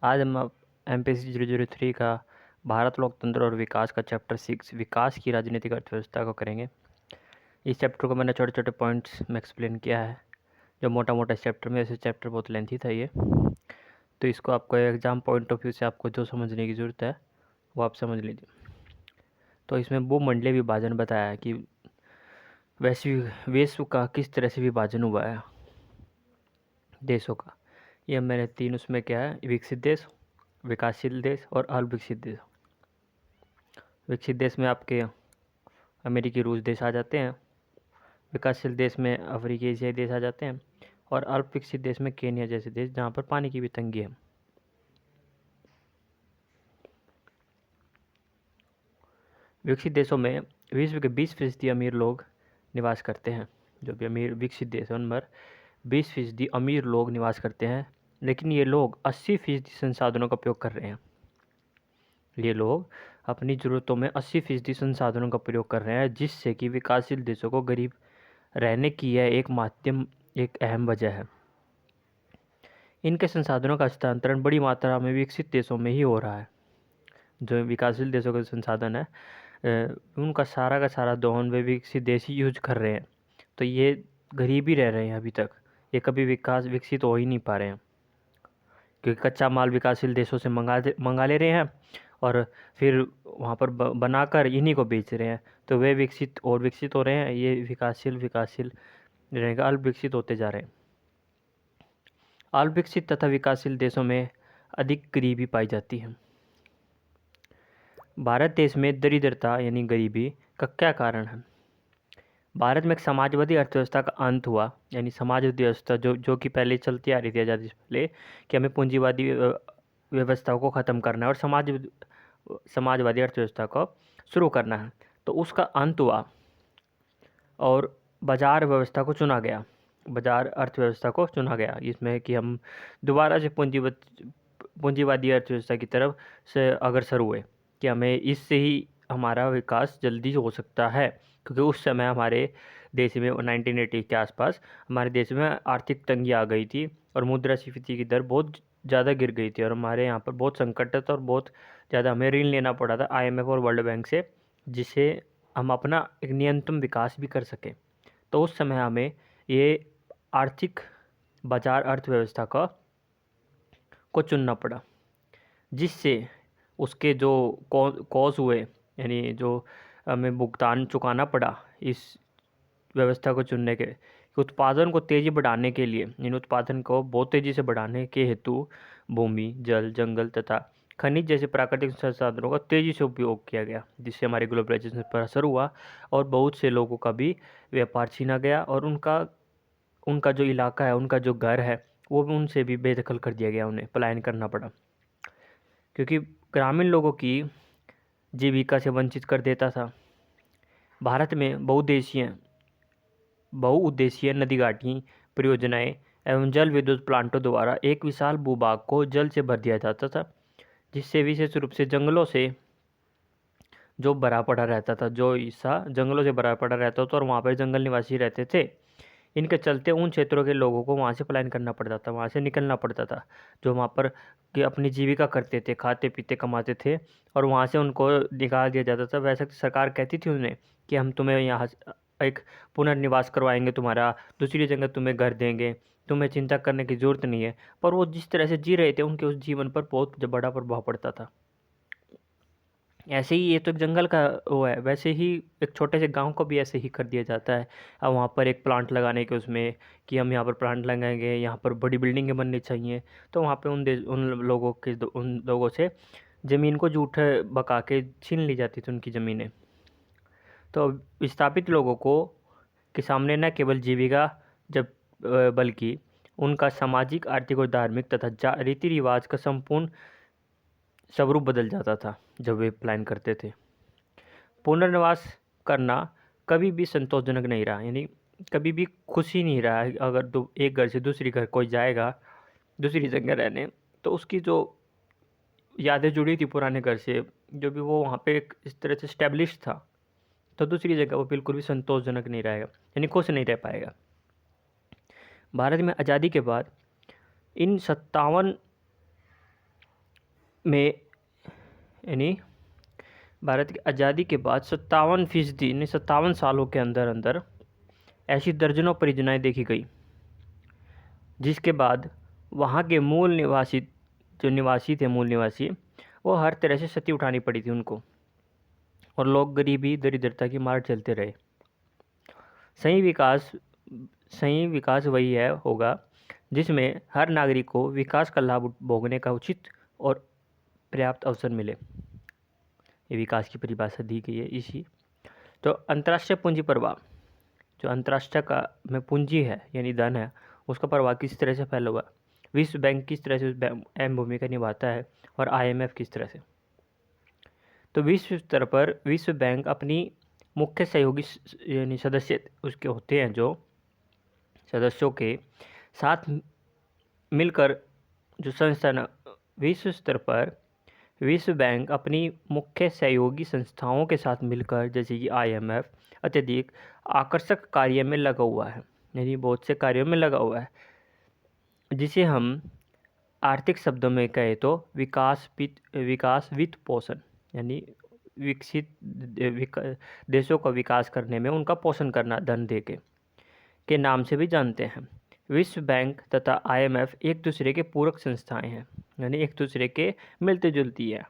आज हम MPSC 003 का भारत लोकतंत्र और विकास का चैप्टर 6 विकास की राजनीतिक अर्थव्यवस्था को करेंगे। इस चैप्टर को मैंने छोटे छोटे पॉइंट्स में एक्सप्लेन किया है, जो मोटा मोटा इस चैप्टर में, ऐसे चैप्टर बहुत लेंथी था ये, तो इसको आपको एग्ज़ाम पॉइंट ऑफ व्यू से आपको जो समझने की ज़रूरत है वो आप समझ लीजिए। तो इसमें भूमंडलीय विभाजन बताया है कि विश्व का किस तरह से विभाजन हुआ है देशों का। ये मैंने 3 उसमें क्या है, विकसित देश, विकासशील देश और अल्पविकसित देश। विकसित देश में आपके अमेरिकी रूस देश आ जाते हैं, विकासशील देश में अफ्रीकी एशियाई देश आ जाते हैं, और अल्पविकसित देश में केन्या जैसे देश जहाँ पर पानी की भी तंगी है। विकसित देशों में विश्व के 20% अमीर लोग निवास करते हैं। जो भी अमीर विकसित देश हैं उन पर 20% अमीर लोग निवास करते हैं, लेकिन ये लोग 80% संसाधनों का उपयोग कर रहे हैं। ये लोग अपनी ज़रूरतों में 80% संसाधनों का प्रयोग कर रहे हैं, जिससे कि विकासशील देशों को गरीब रहने की यह एक अहम वजह है। इनके संसाधनों का हस्तांतरण बड़ी मात्रा में विकसित देशों में ही हो रहा है। जो विकासशील देशों के संसाधन है उनका सारा का सारा दोहन वे विकसित देश ही यूज कर रहे हैं, तो ये गरीब ही रह रहे हैं अभी तक। ये कभी विकसित हो ही नहीं पा रहे हैं, क्योंकि कच्चा माल विकासशील देशों से मंगा ले रहे हैं और फिर वहाँ पर बनाकर इन्हीं को बेच रहे हैं। तो वे विकसित हो रहे हैं, ये विकासशील रहेगा, अल्प विकसित होते जा रहे हैं। अल्प विकसित तथा विकासशील देशों में अधिक गरीबी पाई जाती है। भारत देश में दरिद्रता यानी गरीबी का क्या कारण है? भारत में एक समाजवादी अर्थव्यवस्था का अंत हुआ, यानी समाजवादी व्यवस्था जो कि पहले चलती आ रही थी आज़ादी से पहले, कि हमें पूंजीवादी व्यवस्थाओं को ख़त्म करना है और समाजवादी अर्थव्यवस्था को शुरू करना है। तो उसका अंत हुआ और बाजार व्यवस्था को चुना गया, बाजार अर्थव्यवस्था को चुना गया, इसमें कि हम दोबारा से पूंजीवादी अर्थव्यवस्था की तरफ से अग्रसर हुए, कि हमें इससे ही हमारा विकास जल्दी हो सकता है। क्योंकि उस समय हमारे देश में 1980 के आसपास हमारे देश में आर्थिक तंगी आ गई थी और मुद्रास्फीति की दर बहुत ज़्यादा गिर गई थी और हमारे यहाँ पर बहुत संकट था और बहुत ज़्यादा हमें ऋण लेना पड़ा था IMF और वर्ल्ड बैंक से, जिसे हम अपना एक न्यूनतम विकास भी कर सकें। तो उस समय हमें ये आर्थिक बाजार अर्थव्यवस्था को चुनना पड़ा, जिससे उसके जो कॉज हुए, यानी जो हमें भुगतान चुकाना पड़ा इस व्यवस्था को चुनने के, कि उत्पादन को तेज़ी बढ़ाने के लिए, इन उत्पादन को बहुत तेज़ी से बढ़ाने के हेतु भूमि, जल, जंगल तथा खनिज जैसे प्राकृतिक संसाधनों का तेज़ी से उपयोग किया गया, जिससे हमारे ग्लोबलाइजेशन पर असर हुआ और बहुत से लोगों का भी व्यापार छीना गया और उनका उनका जो इलाका है, उनका जो घर है, वो भी उनसे भी बेदखल कर दिया गया, उन्हें पलायन करना पड़ा, क्योंकि ग्रामीण लोगों की जीविका से वंचित कर देता था। भारत में बहुउद्देशीय नदी घाटी परियोजनाएं एवं जल विद्युत प्लांटों द्वारा एक विशाल भूभाग को जल से भर दिया जाता था, जिससे विशेष रूप से जंगलों से जो भरा पड़ा रहता था, जो हिस्सा जंगलों से भरा पड़ा रहता था और वहाँ पर जंगल निवासी रहते थे, इनके चलते उन क्षेत्रों के लोगों को वहाँ से पलायन करना पड़ता था, वहाँ से निकलना पड़ता था। जो वहाँ पर कि अपनी जीविका करते थे, खाते पीते कमाते थे, और वहाँ से उनको निकाल दिया जाता था। वैसे सरकार कहती थी उन्हें कि हम तुम्हें यहाँ एक पुनर्निवास करवाएंगे, तुम्हारा दूसरी जगह तुम्हें घर देंगे, तुम्हें चिंता करने की ज़रूरत नहीं है। पर वो जिस तरह से जी रहे थे, उनके उस जीवन पर बहुत बड़ा प्रभाव पड़ता था। ऐसे ही ये तो एक जंगल का वो है, वैसे ही एक छोटे से गांव को भी ऐसे ही कर दिया जाता है। अब वहाँ पर एक प्लांट लगाने के उसमें, कि हम यहाँ पर प्लांट लगाएंगे, यहाँ पर बड़ी बिल्डिंगें बननी चाहिए, तो वहाँ पे उन लोगों से ज़मीन को झूठे बका के छीन ली जाती थी उनकी ज़मीनें। तो विस्थापित लोगों को के सामने न केवल जीविका बल्कि उनका सामाजिक, आर्थिक और धार्मिक तथा रीति रिवाज का संपूर्ण स्वरूप बदल जाता था जब वे प्लान करते थे। पुनर्वास करना कभी भी संतोषजनक नहीं रहा, यानी कभी भी खुशी नहीं रहा है। अगर एक घर से दूसरी घर कोई जाएगा दूसरी जगह रहने, तो उसकी जो यादें जुड़ी थी पुराने घर से, जो भी वो वहाँ पे एक इस तरह से स्टैब्लिश था, तो दूसरी जगह वो बिल्कुल भी संतोषजनक नहीं रहेगा, यानी खुश नहीं रह पाएगा। भारत में आज़ादी के बाद इन 57 में यानी भारत की आज़ादी के बाद 57% यानी 57 सालों के अंदर अंदर ऐसी दर्जनों परियोजनाएं देखी गई, जिसके बाद वहाँ के मूल निवासी जो निवासी थे मूल निवासी, वो हर तरह से क्षति उठानी पड़ी थी उनको, और लोग गरीबी दरिद्रता की मार झेलते रहे। सही विकास सही विकास वही है होगा जिसमें हर नागरिक को विकास का लाभ भोगने का उचित और पर्याप्त अवसर मिले। ये विकास की परिभाषा दी गई है इसी। तो अंतर्राष्ट्रीय पूंजी प्रवाह, जो अंतर्राष्ट्रीय का में पूंजी है यानी धन है, उसका प्रवाह किस तरह से फैला हुआ, विश्व बैंक किस तरह से अहम भूमिका निभाता है, और IMF किस तरह से। तो विश्व स्तर पर विश्व बैंक अपनी मुख्य सहयोगी यानी सदस्य उसके होते हैं, जो सदस्यों के साथ मिलकर जो संस्थान विश्व स्तर पर विश्व बैंक अपनी मुख्य सहयोगी संस्थाओं के साथ मिलकर, जैसे कि IMF, अत्यधिक आकर्षक कार्य में लगा हुआ है, यानी बहुत से कार्यों में लगा हुआ है, जिसे हम आर्थिक शब्दों में कहें तो विकास वित्त पोषण, यानी विकसित देशों का विकास करने में उनका पोषण करना धन दे के नाम से भी जानते हैं। विश्व बैंक तथा IMF एक दूसरे के पूरक संस्थाएं हैं, यानी एक दूसरे के मिलती जुलती है।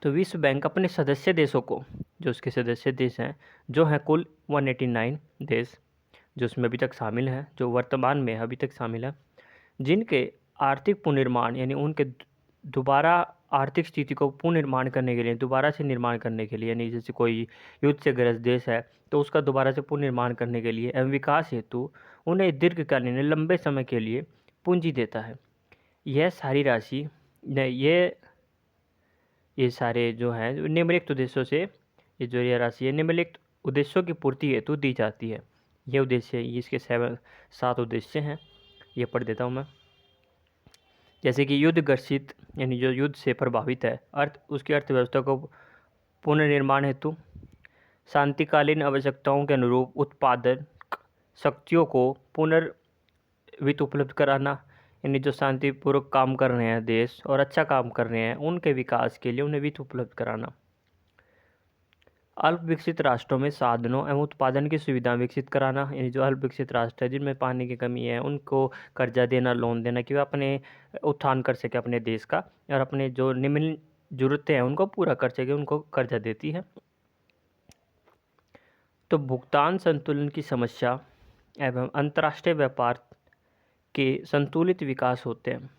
तो विश्व बैंक अपने सदस्य देशों को, जो उसके सदस्य देश हैं, जो हैं कुल 189 देश, जो उसमें अभी तक शामिल हैं, जो वर्तमान में अभी तक शामिल हैं, जिनके आर्थिक पुनर्निर्माण यानी उनके दोबारा आर्थिक स्थिति को पुनर्निर्माण करने के लिए, दोबारा से निर्माण करने के लिए, यानी जैसे कोई युद्ध से ग्रस्त देश है तो उसका दोबारा से पुनर्निर्माण करने के लिए एवं विकास हेतु उन्हें दीर्घकालीन लंबे समय के लिए पूंजी देता है। यह सारी राशि ये सारे जो हैं निम्नलिखित उद्देश्यों से, ये जो ये राशि है निम्नलिखित उद्देश्यों की पूर्ति हेतु दी जाती है। ये उद्देश्य ये इसके 7 उद्देश्य हैं, ये पढ़ देता हूँ मैं। जैसे कि युद्ध ग्रसित यानी जो युद्ध से प्रभावित है, उसकी अर्थव्यवस्था को पुनर्निर्माण हेतु शांतिकालीन आवश्यकताओं के अनुरूप उत्पादन शक्तियों को पुनर्वित्त उपलब्ध कराना, यानी जो शांतिपूर्वक काम कर रहे हैं देश और अच्छा काम कर रहे हैं उनके विकास के लिए उन्हें वित्त उपलब्ध कराना। अल्प विकसित राष्ट्रों में साधनों एवं उत्पादन की सुविधा विकसित कराना, यानी जो अल्प विकसित राष्ट्र है जिनमें पानी की कमी है उनको कर्जा देना, लोन देना, कि वे अपने उत्थान कर सके अपने देश का, और अपने जो निम्न जरूरतें हैं उनको पूरा कर सके, उनको कर्जा देती है। तो भुगतान संतुलन की समस्या एवं अंतर्राष्ट्रीय व्यापार के संतुलित विकास होते हैं,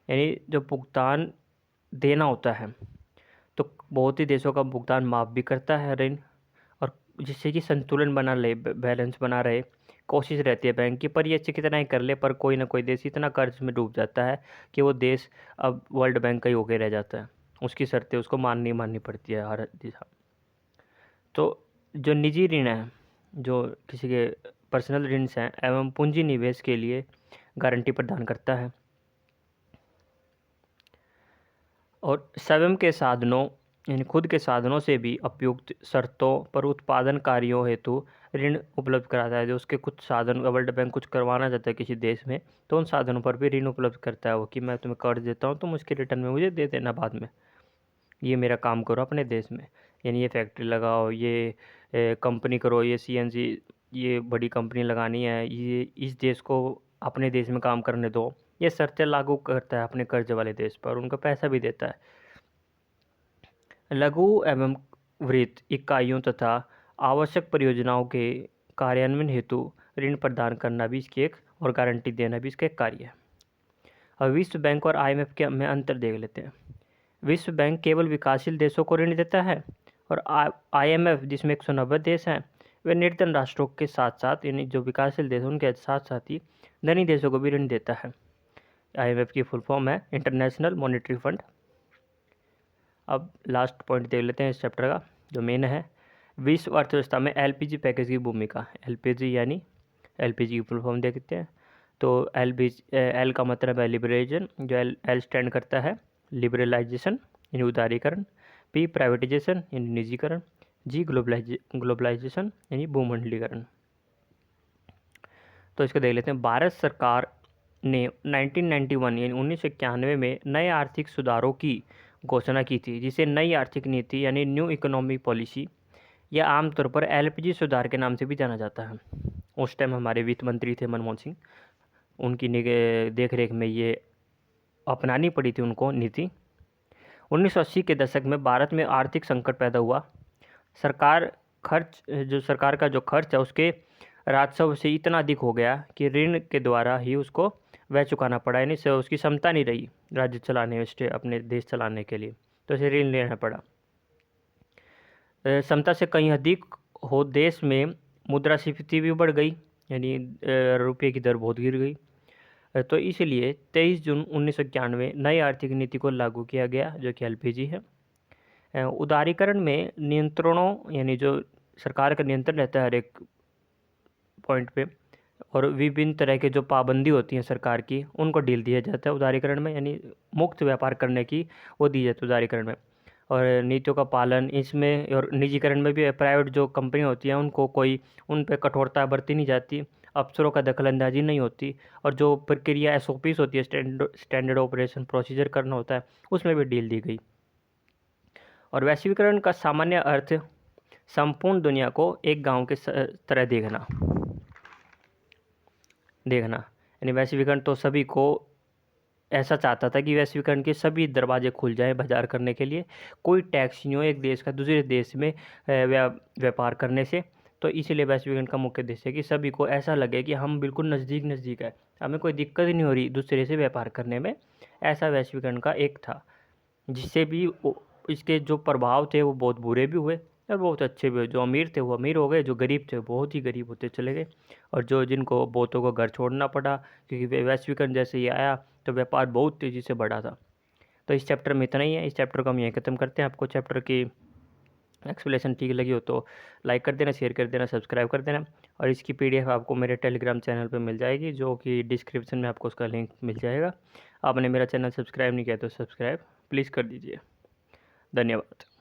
यानी जो भुगतान देना होता है तो बहुत ही देशों का भुगतान माफ़ भी करता है ऋण, और जिससे कि संतुलन बना रहे, बैलेंस बना रहे, कोशिश रहती है बैंक की, पर ये अच्छे कितना ही कर ले पर कोई ना कोई देश इतना कर्ज में डूब जाता है कि वो देश अब वर्ल्ड बैंक का ही होकर रह जाता है, उसकी शर्तें उसको माननी पड़ती है हर दिशा। तो जो निजी ऋण है, जो किसी के पर्सनल ऋण हैं एवं पूंजी निवेश के लिए गारंटी प्रदान करता है, और स्वयं के साधनों यानी खुद के साधनों से भी उपयुक्त शर्तों पर उत्पादन कार्यों हेतु ऋण उपलब्ध कराता है। जो उसके कुछ साधन वर्ल्ड बैंक कुछ करवाना चाहता है किसी देश में, तो उन साधनों पर भी ऋण उपलब्ध करता है वो, कि मैं तुम्हें कर्ज देता हूँ, तुम उसके रिटर्न में मुझे दे देना बाद में, ये मेरा काम करो अपने देश में, यानी ये फैक्ट्री लगाओ, ये कंपनी करो, ये CNC ये बड़ी कंपनी लगानी है, ये इस देश को अपने देश में काम करने दो, ये शर्तें लागू करता है अपने कर्ज वाले देश पर, उनको पैसा भी देता है। लघु एवं वृहत इकाइयों तथा आवश्यक परियोजनाओं के कार्यान्वयन हेतु ऋण प्रदान करना भी इसकी एक, और गारंटी देना भी इसका एक कार्य है। अब विश्व बैंक और IMF के में अंतर देख लेते हैं। विश्व बैंक केवल विकासशील देशों को ऋण देता है, और IMF जिसमें 190 देश हैं वे निर्धन राष्ट्रों के साथ साथ, यानी जो विकासशील देश उनके साथ साथ ही धनी देशों को भी ऋण देता है। IMF की फुल फॉर्म है इंटरनेशनल मॉनेटरी फंड। अब लास्ट पॉइंट देख लेते हैं इस चैप्टर का, जो मेन है विश्व अर्थव्यवस्था में LPG पैकेज की भूमिका। LPG यानी LPG की फुल फॉर्म देखते हैं। तो L का मतलब है लिबरेशन, जो L स्टैंड करता है लिबरलाइजेशन यानी उदारीकरण, P प्राइवेटाइजेशन यानी निजीकरण, G ग्लोबलाइजेशन यानी भूमंडलीकरण। तो इसको देख लेते हैं। भारत सरकार ने 1991 यानी 1991 में नए आर्थिक सुधारों की घोषणा की थी, जिसे नई आर्थिक नीति यानी न्यू इकोनॉमिक पॉलिसी या आमतौर पर एलपीजी सुधार के नाम से भी जाना जाता है। उस टाइम हमारे वित्त मंत्री थे मनमोहन सिंह, उनकी देख रेख में ये अपनानी पड़ी थी उनको नीति। 1980 के दशक में भारत में आर्थिक संकट पैदा हुआ। सरकार का जो खर्च है उसके राजस्व से इतना अधिक हो गया कि ऋण के द्वारा ही उसको वह चुकाना पड़ा, यानी से उसकी क्षमता नहीं रही राज्य चलाने, अपने देश चलाने के लिए, तो उसे ऋण लेना पड़ा। क्षमता से कहीं अधिक हो देश में मुद्रास्फीति भी बढ़ गई, यानी रुपये की दर बहुत गिर गई। तो इसलिए 23 जून 1991 नई आर्थिक नीति को लागू किया गया, जो कि एलपीजी है। उदारीकरण में नियंत्रणों, यानी जो सरकार का नियंत्रण रहता है हर एक पॉइंट पे, और विभिन्न तरह के जो पाबंदी होती हैं सरकार की, उनको ढील दिया जाता है उदारीकरण में, यानी मुक्त व्यापार करने की वो दी जाती है उदारीकरण में। और नीतियों का पालन इसमें, और निजीकरण में भी प्राइवेट जो कंपनी होती हैं उनको कोई उन पर कठोरता बरती नहीं जाती, अफसरों का दखलंदाजी नहीं होती, और जो प्रक्रिया एसओपीस होती है, स्टैंडर्ड ऑपरेशन प्रोसीजर करना होता है, उसमें भी ढील दी गई। और वैश्वीकरण का सामान्य अर्थ संपूर्ण दुनिया को एक गांव के तरह देखना, यानी वैश्वीकरण तो सभी को ऐसा चाहता था कि वैश्वीकरण के सभी दरवाजे खुल जाएं बाजार करने के लिए, कोई टैक्स नहीं हो एक देश का दूसरे देश में व्यापार करने से। तो इसीलिए वैश्वीकरण का मुख्य उद्देश्य है कि सभी को ऐसा लगे कि हम बिल्कुल नज़दीक है, हमें कोई दिक्कत ही नहीं हो रही दूसरे से व्यापार करने में। ऐसा वैश्वीकरण का एक था, जिससे भी इसके जो प्रभाव थे वो बहुत बुरे भी हुए और बहुत अच्छे भी हुए। जो अमीर थे वो अमीर हो गए, जो गरीब थे वो बहुत ही गरीब होते चले गए, और जिनको बहुतों को घर छोड़ना पड़ा, क्योंकि वैश्वीकरण जैसे ही आया तो व्यापार बहुत तेज़ी से बढ़ा था। तो इस चैप्टर में इतना ही है, इस चैप्टर को हम यहीं ख़त्म करते हैं। आपको चैप्टर की एक्सप्लेनेशन ठीक लगी हो तो लाइक कर देना, शेयर कर देना, सब्सक्राइब कर देना, और इसकी पीडीएफ आपको मेरे टेलीग्राम चैनल पे मिल जाएगी, जो कि डिस्क्रिप्शन में आपको उसका लिंक मिल जाएगा। आपने मेरा चैनल सब्सक्राइब नहीं किया तो सब्सक्राइब प्लीज़ कर दीजिए। धन्यवाद।